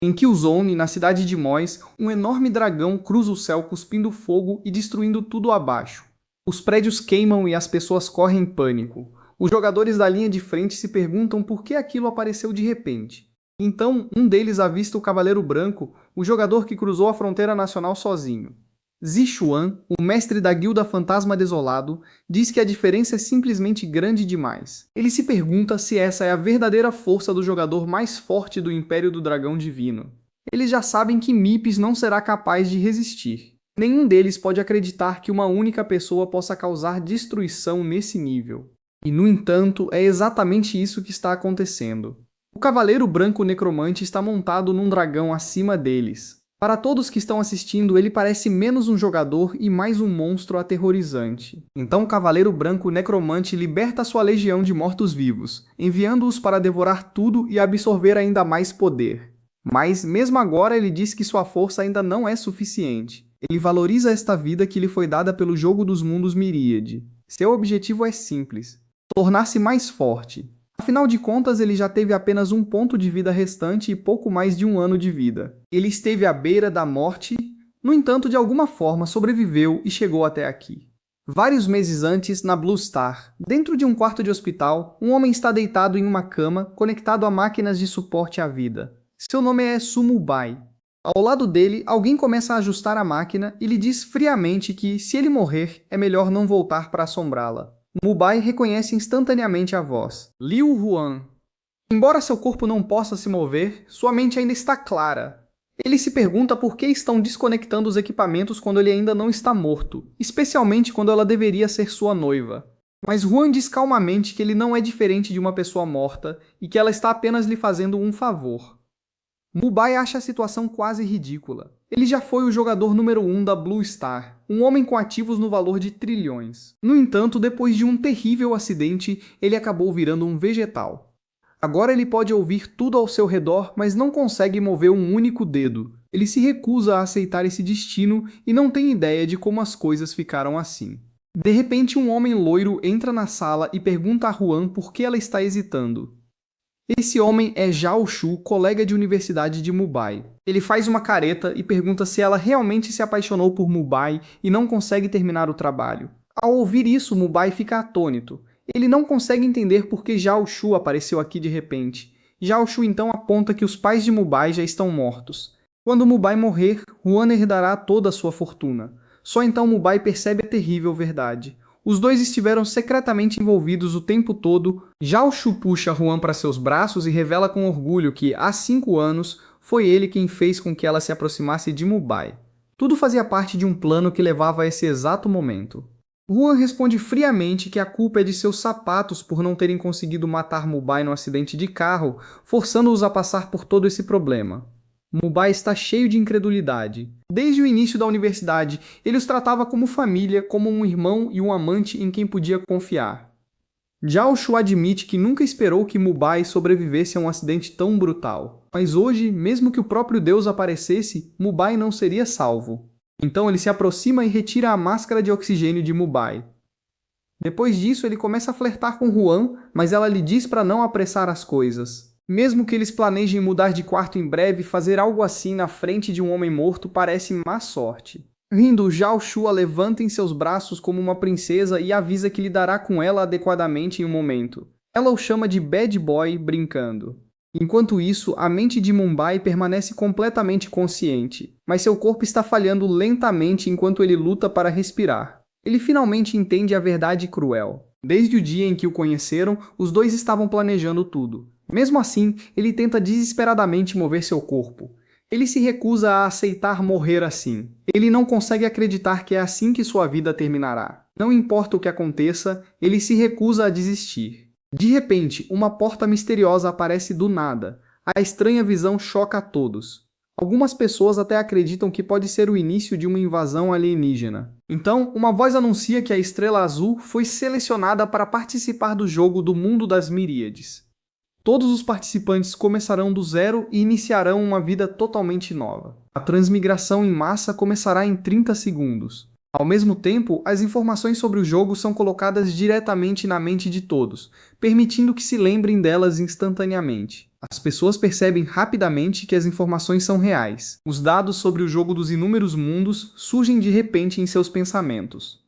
Em Killzone, na cidade de Mois, um enorme dragão cruza o céu cuspindo fogo e destruindo tudo abaixo. Os prédios queimam e as pessoas correm em pânico. Os jogadores da linha de frente se perguntam por que aquilo apareceu de repente. Então, um deles avista o Cavaleiro Branco, o jogador que cruzou a fronteira nacional sozinho. Zixuan, o mestre da Guilda Fantasma Desolado, diz que a diferença é simplesmente grande demais. Ele se pergunta se essa é a verdadeira força do jogador mais forte do Império do Dragão Divino. Eles já sabem que Mips não será capaz de resistir. Nenhum deles pode acreditar que uma única pessoa possa causar destruição nesse nível. E, no entanto, é exatamente isso que está acontecendo. O Cavaleiro Branco Necromante está montado num dragão acima deles. Para todos que estão assistindo, ele parece menos um jogador e mais um monstro aterrorizante. Então o Cavaleiro Branco Necromante liberta sua legião de mortos-vivos, enviando-os para devorar tudo e absorver ainda mais poder. Mas, mesmo agora, ele diz que sua força ainda não é suficiente. Ele valoriza esta vida que lhe foi dada pelo Jogo dos Mundos Miríade. Seu objetivo é simples: tornar-se mais forte. Afinal de contas, ele já teve apenas um ponto de vida restante e pouco mais de um ano de vida. Ele esteve à beira da morte, no entanto, de alguma forma sobreviveu e chegou até aqui. Vários meses antes, na Blue Star, dentro de um quarto de hospital, um homem está deitado em uma cama, conectado a máquinas de suporte à vida. Seu nome é Sumubai. Ao lado dele, alguém começa a ajustar a máquina e lhe diz friamente que, se ele morrer, é melhor não voltar para assombrá-la. Mubai reconhece instantaneamente a voz. Liu Huan. Embora seu corpo não possa se mover, sua mente ainda está clara. Ele se pergunta por que estão desconectando os equipamentos quando ele ainda não está morto, especialmente quando ela deveria ser sua noiva. Mas Huan diz calmamente que ele não é diferente de uma pessoa morta e que ela está apenas lhe fazendo um favor. Mubai acha a situação quase ridícula. Ele já foi o jogador número 1 da Blue Star, um homem com ativos no valor de trilhões. No entanto, depois de um terrível acidente, ele acabou virando um vegetal. Agora ele pode ouvir tudo ao seu redor, mas não consegue mover um único dedo. Ele se recusa a aceitar esse destino e não tem ideia de como as coisas ficaram assim. De repente, um homem loiro entra na sala e pergunta a Huan por que ela está hesitando. Esse homem é Zhao Shu, colega de universidade de Mubai. Ele faz uma careta e pergunta se ela realmente se apaixonou por Mubai e não consegue terminar o trabalho. Ao ouvir isso, Mubai fica atônito. Ele não consegue entender por que Zhao Shu apareceu aqui de repente. Zhao Shu então aponta que os pais de Mubai já estão mortos. Quando Mubai morrer, Huan herdará toda a sua fortuna. Só então Mubai percebe a terrível verdade. Os dois estiveram secretamente envolvidos o tempo todo. Zhao Shu puxa Huan para seus braços e revela com orgulho que, há 5 anos, foi ele quem fez com que ela se aproximasse de Mubai. Tudo fazia parte de um plano que levava a esse exato momento. Huan responde friamente que a culpa é de seus sapatos por não terem conseguido matar Mubai no acidente de carro, forçando-os a passar por todo esse problema. Mubai está cheio de incredulidade. Desde o início da universidade, ele os tratava como família, como um irmão e um amante em quem podia confiar. Zhao Shu admite que nunca esperou que Mubai sobrevivesse a um acidente tão brutal. Mas hoje, mesmo que o próprio Deus aparecesse, Mubai não seria salvo. Então ele se aproxima e retira a máscara de oxigênio de Mubai. Depois disso, ele começa a flertar com Huan, mas ela lhe diz para não apressar as coisas. Mesmo que eles planejem mudar de quarto em breve, fazer algo assim na frente de um homem morto parece má sorte. Rindo, Zhao Shu a levanta em seus braços como uma princesa e avisa que lidará com ela adequadamente em um momento. Ela o chama de bad boy, brincando. Enquanto isso, a mente de Mumbai permanece completamente consciente, mas seu corpo está falhando lentamente enquanto ele luta para respirar. Ele finalmente entende a verdade cruel. Desde o dia em que o conheceram, os dois estavam planejando tudo. Mesmo assim, ele tenta desesperadamente mover seu corpo. Ele se recusa a aceitar morrer assim. Ele não consegue acreditar que é assim que sua vida terminará. Não importa o que aconteça, ele se recusa a desistir. De repente, uma porta misteriosa aparece do nada. A estranha visão choca a todos. Algumas pessoas até acreditam que pode ser o início de uma invasão alienígena. Então, uma voz anuncia que a Estrela Azul foi selecionada para participar do jogo do Mundo das Miríades. Todos os participantes começarão do zero e iniciarão uma vida totalmente nova. A transmigração em massa começará em 30 segundos. Ao mesmo tempo, as informações sobre o jogo são colocadas diretamente na mente de todos, permitindo que se lembrem delas instantaneamente. As pessoas percebem rapidamente que as informações são reais. Os dados sobre o jogo dos inúmeros mundos surgem de repente em seus pensamentos.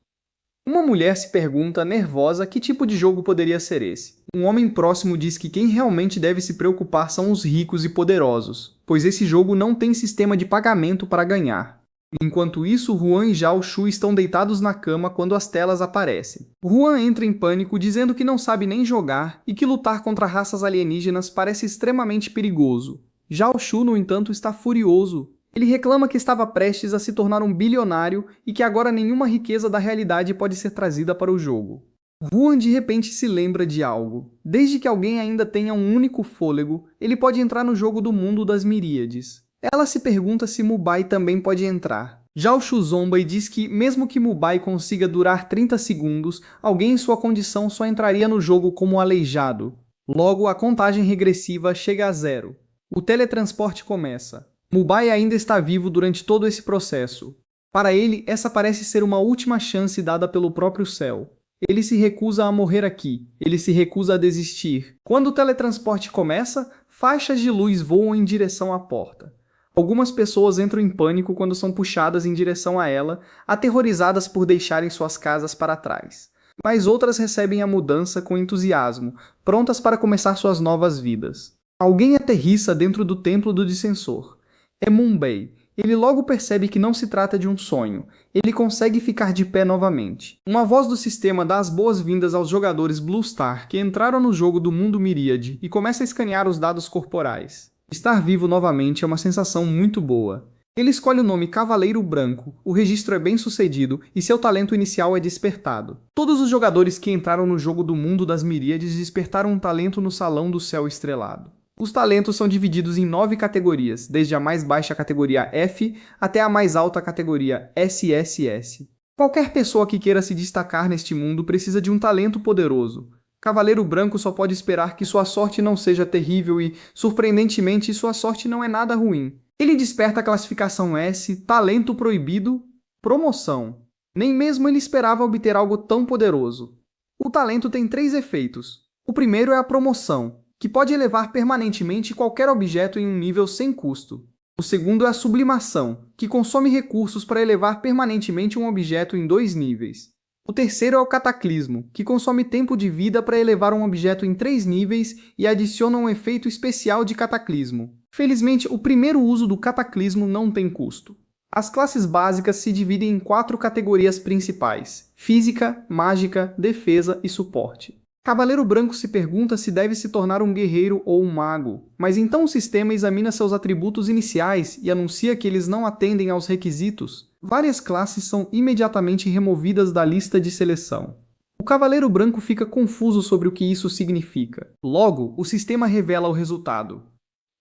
Uma mulher se pergunta, nervosa, que tipo de jogo poderia ser esse. Um homem próximo diz que quem realmente deve se preocupar são os ricos e poderosos, pois esse jogo não tem sistema de pagamento para ganhar. Enquanto isso, Juan e Zhao Shu estão deitados na cama quando as telas aparecem. Juan entra em pânico dizendo que não sabe nem jogar e que lutar contra raças alienígenas parece extremamente perigoso. Zhao Shu, no entanto, está furioso. Ele reclama que estava prestes a se tornar um bilionário e que agora nenhuma riqueza da realidade pode ser trazida para o jogo. Juan de repente se lembra de algo. Desde que alguém ainda tenha um único fôlego, ele pode entrar no jogo do mundo das miríades. Ela se pergunta se Mubai também pode entrar. Zhao Shu zomba e diz que, mesmo que Mubai consiga durar 30 segundos, alguém em sua condição só entraria no jogo como aleijado. Logo, a contagem regressiva chega a 0. O teletransporte começa. Mubai ainda está vivo durante todo esse processo. Para ele, essa parece ser uma última chance dada pelo próprio céu. Ele se recusa a morrer aqui. Ele se recusa a desistir. Quando o teletransporte começa, faixas de luz voam em direção à porta. Algumas pessoas entram em pânico quando são puxadas em direção a ela, aterrorizadas por deixarem suas casas para trás. Mas outras recebem a mudança com entusiasmo, prontas para começar suas novas vidas. Alguém aterrissa dentro do templo do dissensor. É Moonbei. Ele logo percebe que não se trata de um sonho. Ele consegue ficar de pé novamente. Uma voz do sistema dá as boas-vindas aos jogadores Blue Star que entraram no jogo do mundo Miríade e começa a escanear os dados corporais. Estar vivo novamente é uma sensação muito boa. Ele escolhe o nome Cavaleiro Branco, o registro é bem sucedido e seu talento inicial é despertado. Todos os jogadores que entraram no jogo do mundo das Miríades despertaram um talento no Salão do Céu Estrelado. Os talentos são divididos em 9 categorias, desde a mais baixa categoria F até a mais alta categoria SSS. Qualquer pessoa que queira se destacar neste mundo precisa de um talento poderoso. Cavaleiro Branco só pode esperar que sua sorte não seja terrível e, surpreendentemente, sua sorte não é nada ruim. Ele desperta a classificação S, Talento Proibido, Promoção. Nem mesmo ele esperava obter algo tão poderoso. O talento tem 3 efeitos. O primeiro é a Promoção, que pode elevar permanentemente qualquer objeto em um nível sem custo. O segundo é a Sublimação, que consome recursos para elevar permanentemente um objeto em 2 níveis. O terceiro é o Cataclismo, que consome tempo de vida para elevar um objeto em 3 níveis e adiciona um efeito especial de Cataclismo. Felizmente, o primeiro uso do Cataclismo não tem custo. As classes básicas se dividem em 4 categorias principais: Física, Mágica, Defesa e Suporte. Cavaleiro Branco se pergunta se deve se tornar um guerreiro ou um mago, mas então o sistema examina seus atributos iniciais e anuncia que eles não atendem aos requisitos. Várias classes são imediatamente removidas da lista de seleção. O Cavaleiro Branco fica confuso sobre o que isso significa. Logo, o sistema revela o resultado.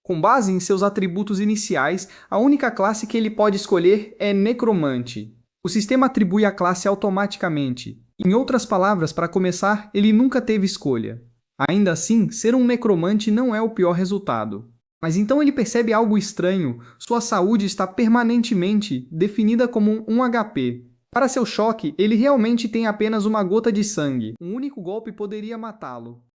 Com base em seus atributos iniciais, a única classe que ele pode escolher é Necromante. O sistema atribui a classe automaticamente. Em outras palavras, para começar, ele nunca teve escolha. Ainda assim, ser um necromante não é o pior resultado. Mas então ele percebe algo estranho: sua saúde está permanentemente definida como um HP. Para seu choque, ele realmente tem apenas uma gota de sangue. Um único golpe poderia matá-lo.